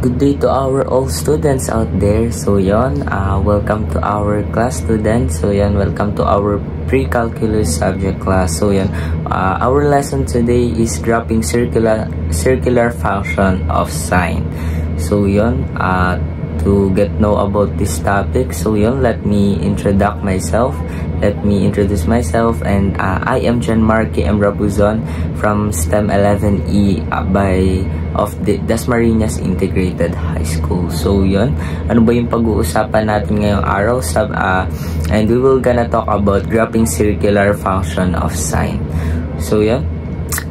Good day to our all students out there. So yon, welcome to our class students. So yon, welcome to our pre-calculus subject class. So yon, our lesson today is graphing circular function of sine. So yon, to get know about this topic, so yon, let me introduce myself. And I am John Marky M. Rabuzon from STEM 11E of the Dasmariñas Integrated High School. So yun, ano ba yung pag-uusapan natin ngayong araw? And we will gonna talk about graphing circular function of sine. So yun,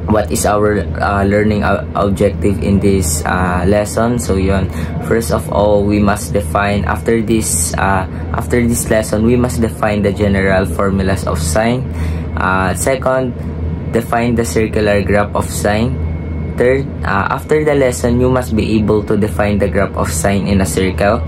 what is our learning objective in this lesson? So yun, first of all, we must define after this lesson, we must define the general formulas of sine. Second, define the circular graph of sine. Third, after the lesson, you must be able to define the graph of sine in a circle.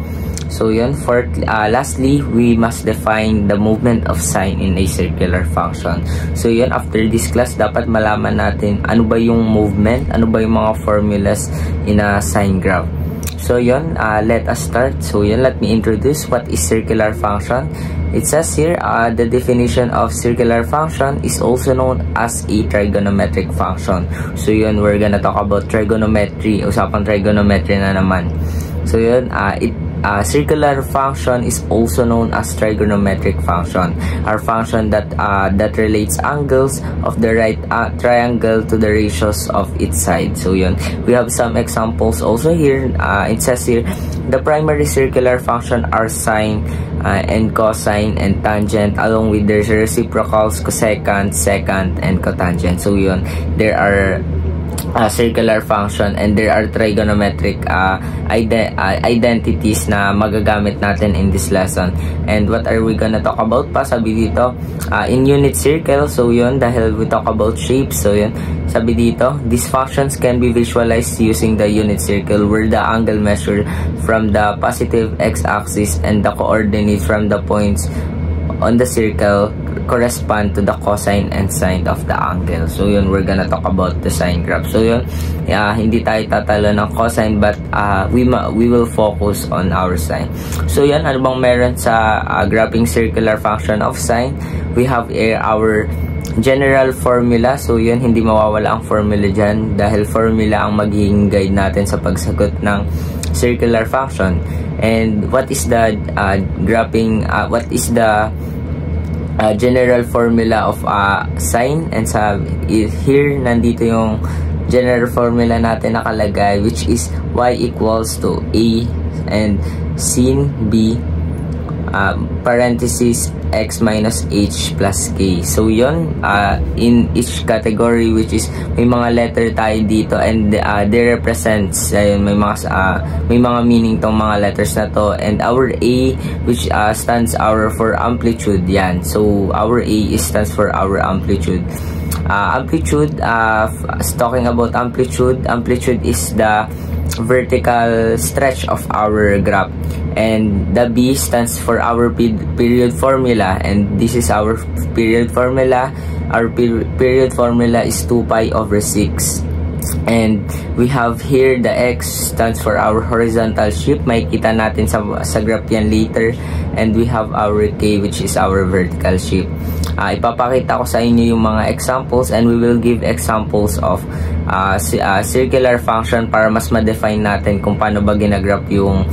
So yun. Fourth, lastly, we must define the movement of sine in a circular function. So yun, after this class, dapat malaman natin ano ba yung movement, ano ba yung mga formulas in a sine graph. So yun, let us start. So yun, let me introduce what is circular function. It says here, the definition of circular function is also known as a trigonometric function. So yun, we're gonna talk about trigonometry. Usapang trigonometry na naman. So yun, circular function is also known as trigonometric function, our function that relates angles of the right triangle to the ratios of its side. So yun, we have some examples also here. It says here, the primary circular function are sine and cosine and tangent, along with their reciprocals cosecant, secant, and cotangent. So yun, there are circular function and there are trigonometric identities na magagamit natin in this lesson. And what are we gonna talk about pa? Sabi dito, in unit circle. So yun, dahil we talk about shapes, so yun, sabi dito, these functions can be visualized using the unit circle, where the angle measured from the positive x-axis and the coordinates from the points on the circle correspond to the cosine and sine of the angle. So yun, we're gonna talk about the sine graph. So yun, hindi tayo tatalo ng cosine, but we will focus on our sine. So yan, ano bang meron sa graphing circular function of sine? We have our general formula. So yun, hindi mawawala ang formula dyan, dahil formula ang magiging guide natin sa pagsagot ng circular function. And what is the general formula of sine? And here, nandito yung general formula natin nakalagay, which is y equals to a and sin b parenthesis x minus h plus k. So yun, in each category, which is may mga letter tayo dito, and they represents, may mga meaning tong mga letters na to. And our a, which stands for amplitude, yan. So our a stands for our amplitude. Talking about amplitude is the vertical stretch of our graph, and the B stands for our period formula, and this is our period formula. Our period formula is 2 pi over 6. And we have here the X stands for our horizontal shape. Makikita natin sa graph yan later. And we have our K, which is our vertical shape. Ipapakita ko sa inyo yung mga examples, and we will give examples of circular function para mas ma-define natin kung paano ba ginagraph yung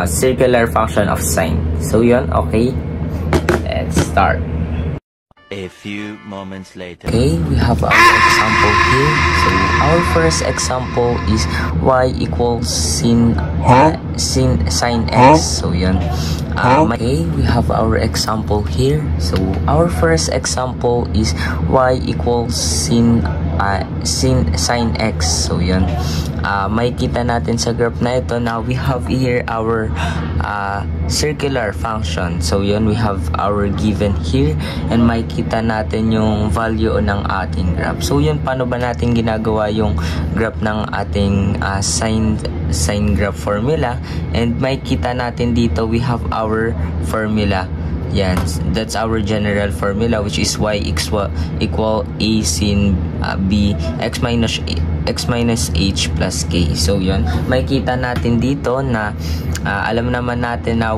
circular function of sine. So yun, okay, let's start. A few moments later. Okay, we have our example here. So our first example is y equals sin x. So yun. Okay, we have our example here. So our first example is y equals sin x. So yun, makikita natin sa graph na ito. Now we have here our circular function. So yun, we have our given here, and makikita natin yung value ng ating graph. So yun, paano ba natin ginagawa yung graph ng ating sine graph formula? And makikita natin dito, we have our formula. Yan, that's our general formula, which is y equal a sin b x minus x minus h plus k. So yun, makikita natin dito na alam naman natin na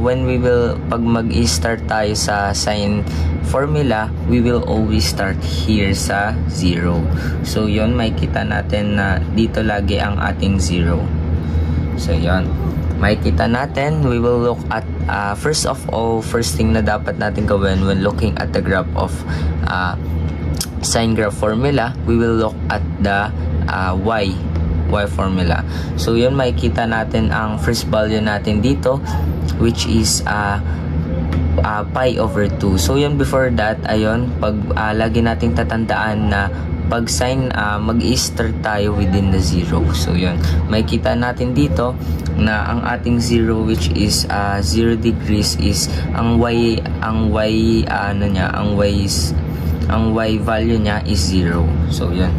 pag mag-start tayo sa sine formula, we will always start here sa 0. So yun, makikita natin na dito lagi ang ating 0. So yun, makikita natin, we will look at first thing na dapat natin gawin when looking at the graph of sine graph formula, we will look at the y formula. So yun, makikita natin ang first value natin dito, which is pi over 2. So yun, before that, ayun, pag lagi nating tatandaan na pag sine, mag-start tayo within the 0. So yun, makikita natin dito na ang ating 0, which is 0 degrees, is ang y value niya is 0. So yun.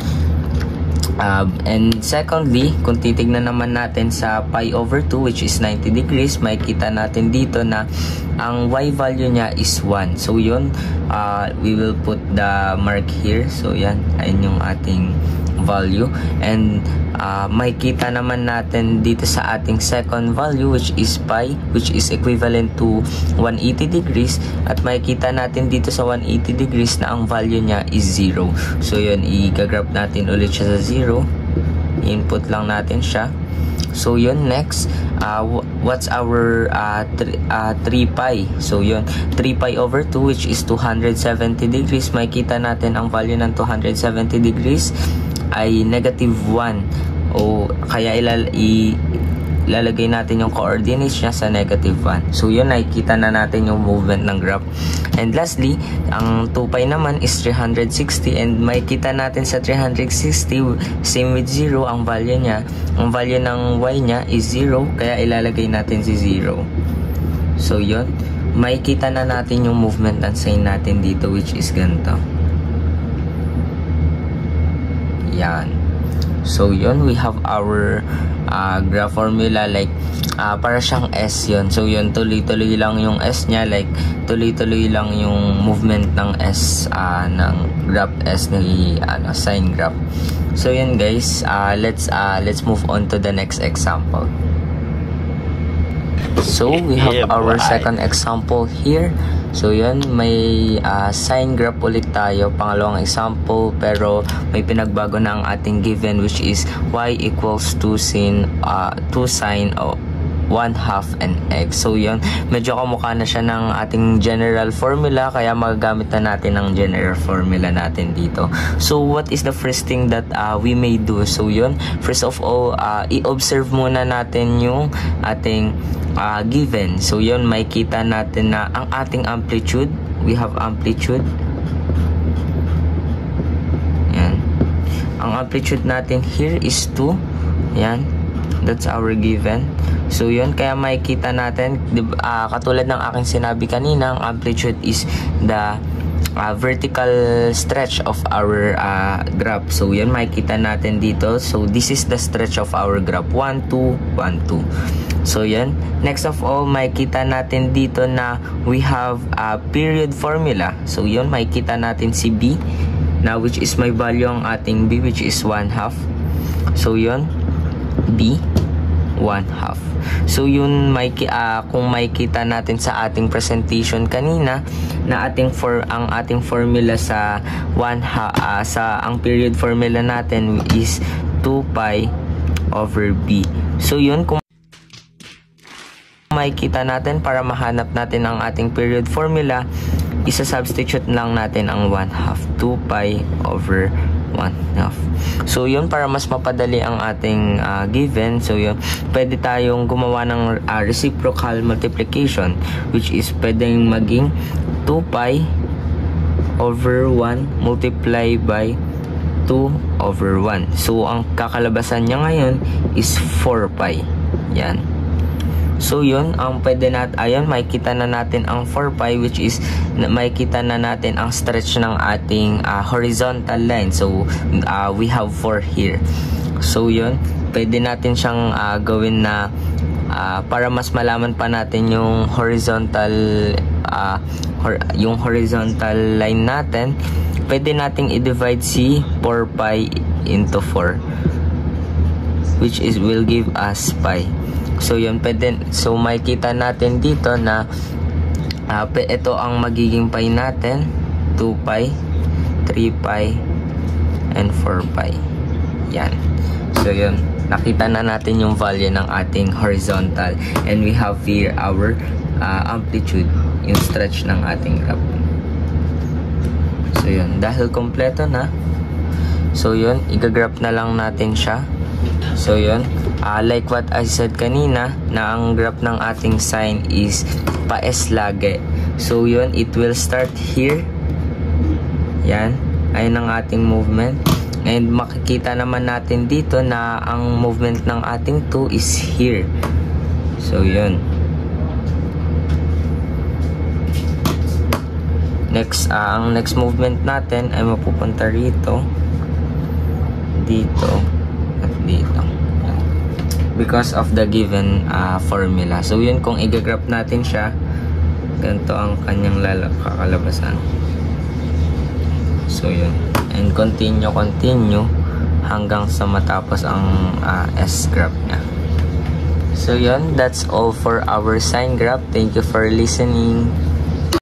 And secondly, kung titignan naman natin sa pi over 2, which is 90 degrees, makikita natin dito na ang y value niya is 1. So yun, we will put the mark here. So yan, ayun yung ating value. And makikita naman natin dito sa ating second value, which is pi, which is equivalent to 180 degrees. At makikita natin dito sa 180 degrees na ang value niya is 0. So yun, i-graph natin ulit siya sa 0. Input lang natin siya. So yun, next, what's our 3 pi? So yun, 3 pi over 2, which is 270 degrees. Makikita natin ang value ng 270 degrees ay negative 1, o kaya ilalagay natin yung coordinates niya sa negative 1. So yun, nakikita na natin yung movement ng graph. And lastly, ang 2 pi naman is 360, and makikita natin sa 360, same with 0 ang value niya. Ang value ng y niya is 0, kaya ilalagay natin si 0. So yun, makikita na natin yung movement ng sine natin dito, which is ganito. Yan. So yun, we have our graph formula, like para siyang S yun. So yun, tuloy-tuloy lang yung S niya, like tuloy-tuloy lang yung movement ng S, ng graph S ni sine graph. So yun guys, let's move on to the next example. So we have our second example here. So yun, may sine graph ulit tayo, pangalawang example, pero may pinagbago na ang ating given, which is y equals 2 sine 1/2 and x. So yun, medyo kamukha na siya ng ating general formula, kaya magagamit na natin ang general formula natin dito. So what is the first thing that we may do? So yun, first of all, i-observe muna natin yung ating given. So yun, makikita natin na ang ating amplitude, we have amplitude. Yan. Ang amplitude natin here is 2. Yan. That's our given. So yun, kaya makikita natin, katulad ng aking sinabi kanina, ang amplitude is the vertical stretch of our graph. So yun, makikita natin dito. So this is the stretch of our graph, 1, 2, 1, 2. So yun, next of all, makikita natin dito na we have a period formula. So yun, makikita natin si B, na which is may value ang ating B, which is 1/2. So yun, B 1/2. So yun, kung makikita natin sa ating presentation kanina na ang ating formula sa ang period formula natin is 2 pi over B. So yun, kung makikita natin, para mahanap natin ang ating period formula, isa-substitute lang natin ang 1/2, 2 pi over 1/2. So yun, para mas mapadali ang ating given, so yun, pwede tayong gumawa ng reciprocal multiplication, which is pwedeng maging 2 pi over 1 multiply by 2 over 1. So ang kakalabasan niya ngayon is 4 pi. Yan. So yun, ang pwede natin, ayun, makikita na natin ang 4 pi, which is makikita na natin ang stretch ng ating horizontal line. So we have 4 here. So yun, pwede natin siyang gawin na para mas malaman pa natin yung horizontal line natin, pwede nating i-divide si 4 pi into 4. which is will give us pi. So yun, so makikita natin dito na ito ang magiging pi natin, 2 pi, 3 pi, and 4 pi. Yan. So yun, nakita na natin yung value ng ating horizontal, and we have here our amplitude, yung stretch ng ating graph. So yun, dahil kompleto na, so yun, igagraph na lang natin siya. So yun, like what I said kanina, na ang graph ng ating sine is pa-s lagi. So yun, it will start here. Yan, ayun ang ating movement. And makikita naman natin dito na ang movement ng ating 2 is here. So yun. Next, ang next movement natin ay mapupunta rito, dito, at dito. Because of the given formula. So yun, kung i-graph natin siya, ganito ang kanyang kakalabasan. So yun, and continue hanggang sa matapos ang S graph niya. So yun, that's all for our sine graph. Thank you for listening.